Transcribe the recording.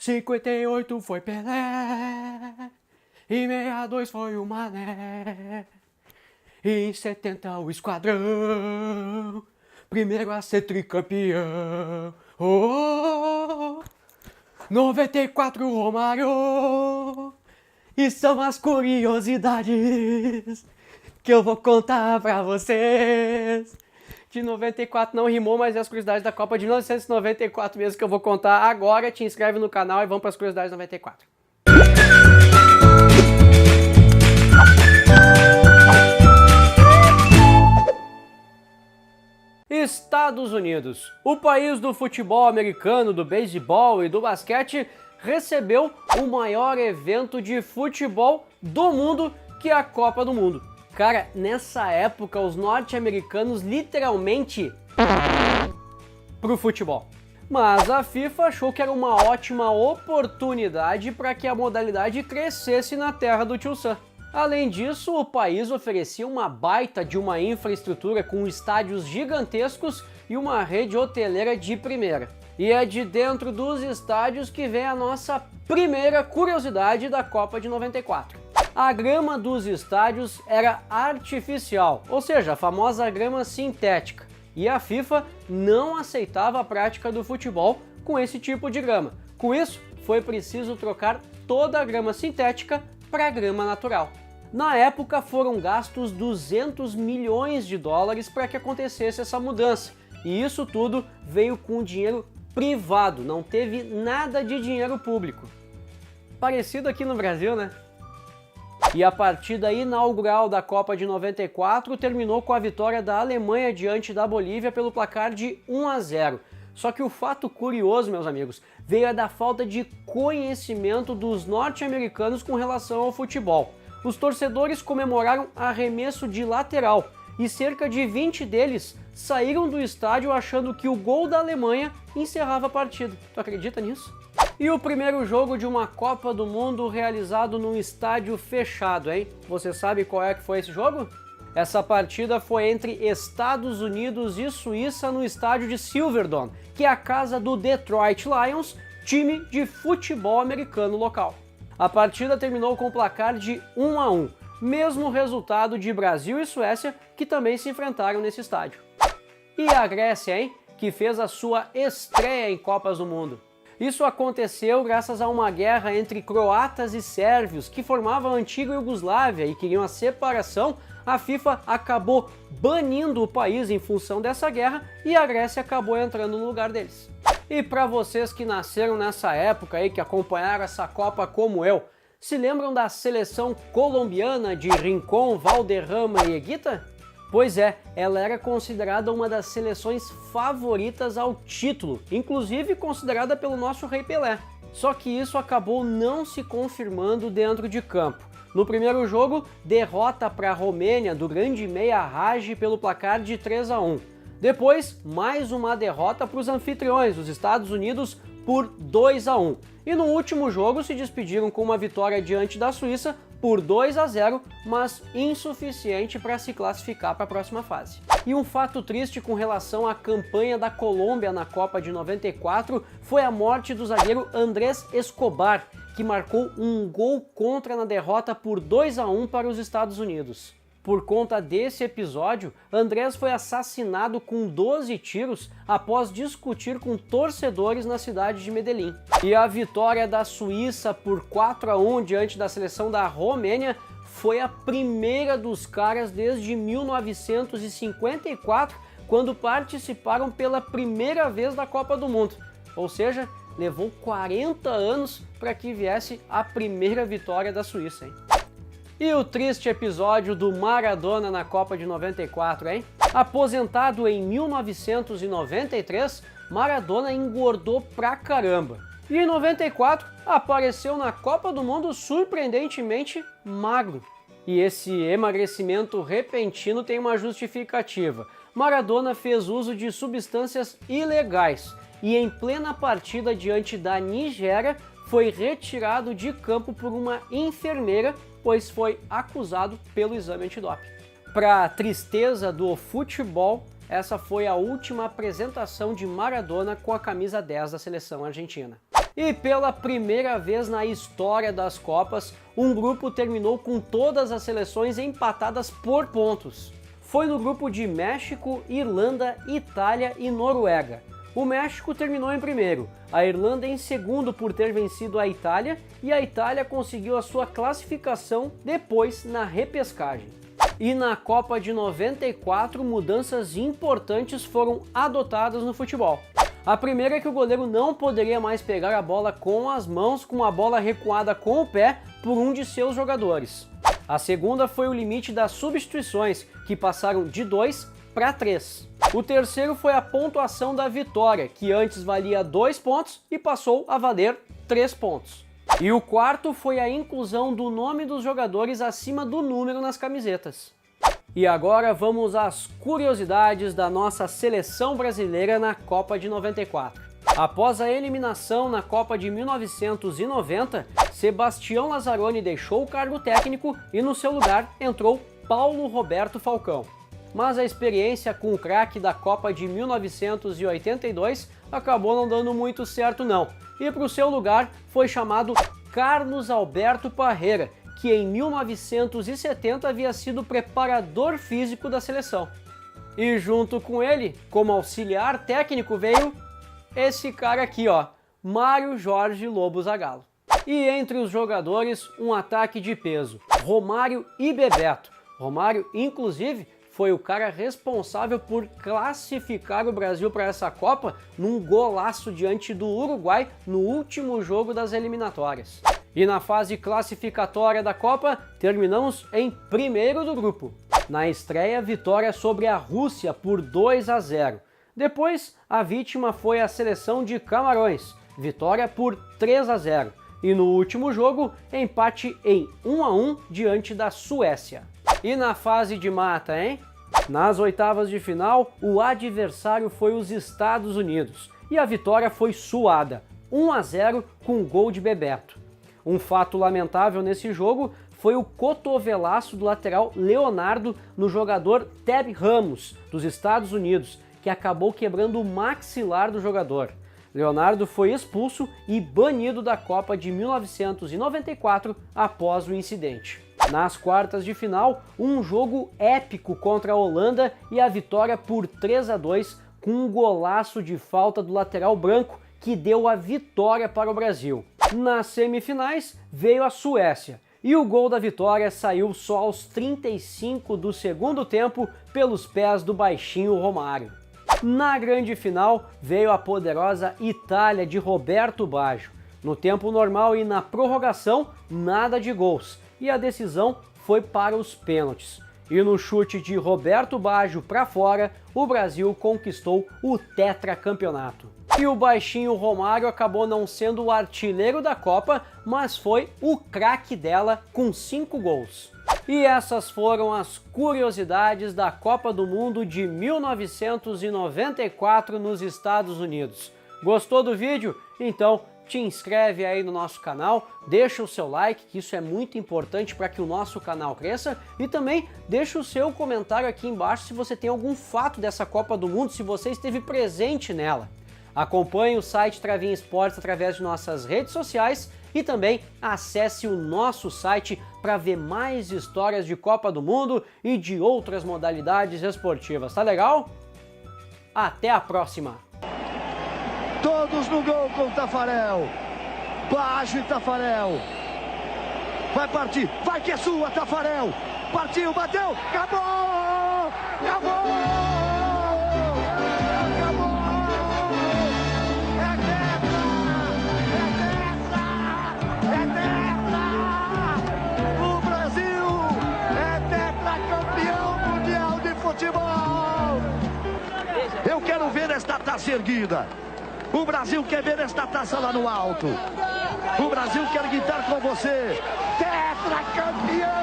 58 foi Pelé, em 62 foi o Mané, e em 70 o Esquadrão, primeiro a ser tricampeão. Oh, 94 o Romário, e são as curiosidades que eu vou contar pra vocês. De 94 não rimou, mas é as curiosidades da Copa de 1994 mesmo que eu vou contar agora. Te inscreve no canal e vamos para as curiosidades 94. Estados Unidos, o país do futebol americano, do beisebol e do basquete, recebeu o maior evento de futebol do mundo, que é a Copa do Mundo. Cara, nessa época os norte-americanos literalmente pro futebol. Mas a FIFA achou que era uma ótima oportunidade para que a modalidade crescesse na terra do Tio Sam. Além disso, o país oferecia uma baita de uma infraestrutura com estádios gigantescos e uma rede hoteleira de primeira. E é de dentro dos estádios que vem a nossa primeira curiosidade da Copa de 94. A grama dos estádios era artificial, ou seja, a famosa grama sintética, e a FIFA não aceitava a prática do futebol com esse tipo de grama. Com isso, foi preciso trocar toda a grama sintética para a grama natural. Na época foram gastos 200 milhões de dólares para que acontecesse essa mudança, e isso tudo veio com dinheiro privado, não teve nada de dinheiro público. Parecido aqui no Brasil, né? E a partida inaugural da Copa de 94 terminou com a vitória da Alemanha diante da Bolívia pelo placar de 1-0. Só que o fato curioso, meus amigos, veio da falta de conhecimento dos norte-americanos com relação ao futebol. Os torcedores comemoraram arremesso de lateral e cerca de 20 deles saíram do estádio achando que o gol da Alemanha encerrava a partida. Tu acredita nisso? E o primeiro jogo de uma Copa do Mundo realizado num estádio fechado, hein? Você sabe qual é que foi esse jogo? Essa partida foi entre Estados Unidos e Suíça no estádio de Silverdome, que é a casa do Detroit Lions, time de futebol americano local. A partida terminou com o placar de 1-1, mesmo resultado de Brasil e Suécia, que também se enfrentaram nesse estádio. E a Grécia, hein? Que fez a sua estreia em Copas do Mundo. Isso aconteceu graças a uma guerra entre croatas e sérvios que formavam a antiga Iugoslávia e queriam a separação. A FIFA acabou banindo o país em função dessa guerra e a Grécia acabou entrando no lugar deles. E para vocês que nasceram nessa época aí, que acompanharam essa Copa como eu, se lembram da seleção colombiana de Rincón, Valderrama e Higuita? Pois é, ela era considerada uma das seleções favoritas ao título, inclusive considerada pelo nosso Rei Pelé. Só que isso acabou não se confirmando dentro de campo. No primeiro jogo, derrota para a Romênia do grande meia Hagi pelo placar de 3-1. Depois, mais uma derrota para os anfitriões, os Estados Unidos, por 2-1. E no último jogo se despediram com uma vitória diante da Suíça por 2-0, mas insuficiente para se classificar para a próxima fase. E um fato triste com relação à campanha da Colômbia na Copa de 94 foi a morte do zagueiro Andrés Escobar, que marcou um gol contra na derrota por 2-1 para os Estados Unidos. Por conta desse episódio, Andrés foi assassinado com 12 tiros após discutir com torcedores na cidade de Medellín. E a vitória da Suíça por 4-1 diante da seleção da Romênia foi a primeira dos caras desde 1954, quando participaram pela primeira vez da Copa do Mundo. Ou seja, levou 40 anos para que viesse a primeira vitória da Suíça, hein? E o triste episódio do Maradona na Copa de 94, hein? Aposentado em 1993, Maradona engordou pra caramba. E em 94, apareceu na Copa do Mundo surpreendentemente magro. E esse emagrecimento repentino tem uma justificativa. Maradona fez uso de substâncias ilegais e em plena partida diante da Nigéria foi retirado de campo por uma enfermeira, pois foi acusado pelo exame antidoping. Para tristeza do futebol, essa foi a última apresentação de Maradona com a camisa 10 da seleção argentina. E pela primeira vez na história das Copas, um grupo terminou com todas as seleções empatadas por pontos. Foi no grupo de México, Irlanda, Itália e Noruega. O México terminou em primeiro, a Irlanda em segundo por ter vencido a Itália e a Itália conseguiu a sua classificação depois na repescagem. E na Copa de 94, mudanças importantes foram adotadas no futebol. A primeira é que o goleiro não poderia mais pegar a bola com as mãos com a bola recuada com o pé por um de seus jogadores. A segunda foi o limite das substituições, que passaram de 2 para 3. O terceiro foi a pontuação da vitória, que antes valia 2 pontos e passou a valer 3 pontos. E o quarto foi a inclusão do nome dos jogadores acima do número nas camisetas. E agora vamos às curiosidades da nossa seleção brasileira na Copa de 94. Após a eliminação na Copa de 1990, Sebastião Lazzaroni deixou o cargo técnico e no seu lugar entrou Paulo Roberto Falcão. Mas a experiência com o craque da Copa de 1982 acabou não dando muito certo não, e para o seu lugar foi chamado Carlos Alberto Parreira, que em 1970 havia sido preparador físico da seleção. E junto com ele, como auxiliar técnico, veio esse cara aqui, ó, Mário Jorge Lobo Zagallo. E entre os jogadores, um ataque de peso, Romário e Bebeto. Romário, inclusive, foi o cara responsável por classificar o Brasil para essa Copa num golaço diante do Uruguai no último jogo das eliminatórias. E na fase classificatória da Copa, terminamos em primeiro do grupo. Na estreia, vitória sobre a Rússia por 2-0. Depois, a vítima foi a seleção de Camarões, vitória por 3-0. E no último jogo, empate em 1-1 diante da Suécia. E na fase de mata, hein? Nas oitavas de final, o adversário foi os Estados Unidos. E a vitória foi suada, 1-0 com gol de Bebeto. Um fato lamentável nesse jogo foi o cotovelaço do lateral Leonardo no jogador Tab Ramos, dos Estados Unidos, que acabou quebrando o maxilar do jogador. Leonardo foi expulso e banido da Copa de 1994 após o incidente. Nas quartas de final, um jogo épico contra a Holanda e a vitória por 3-2 com um golaço de falta do lateral branco que deu a vitória para o Brasil. Nas semifinais veio a Suécia e o gol da vitória saiu só aos 35 do segundo tempo pelos pés do baixinho Romário. Na grande final veio a poderosa Itália de Roberto Baggio. No tempo normal e na prorrogação, nada de gols e a decisão foi para os pênaltis. E no chute de Roberto Baggio para fora, o Brasil conquistou o tetracampeonato. E o baixinho Romário acabou não sendo o artilheiro da Copa, mas foi o craque dela com 5 gols. E essas foram as curiosidades da Copa do Mundo de 1994 nos Estados Unidos. Gostou do vídeo? Então te inscreve aí no nosso canal, deixa o seu like, que isso é muito importante para que o nosso canal cresça, e também deixa o seu comentário aqui embaixo se você tem algum fato dessa Copa do Mundo, se você esteve presente nela. Acompanhe o site Travinha Esportes através de nossas redes sociais e também acesse o nosso site para ver mais histórias de Copa do Mundo e de outras modalidades esportivas. Tá legal? Até a próxima! Todos no gol com o Tafarel. Baggio e Tafarel. Vai partir. Vai que é sua, Tafarel. Partiu, bateu. Acabou! Acabou! Acabou! É tetra! É tetra! É tetra! O Brasil é tetracampeão mundial de futebol! Eu quero ver esta taça erguida. O Brasil quer ver esta taça lá no alto. O Brasil quer gritar com você. Tetracampeão!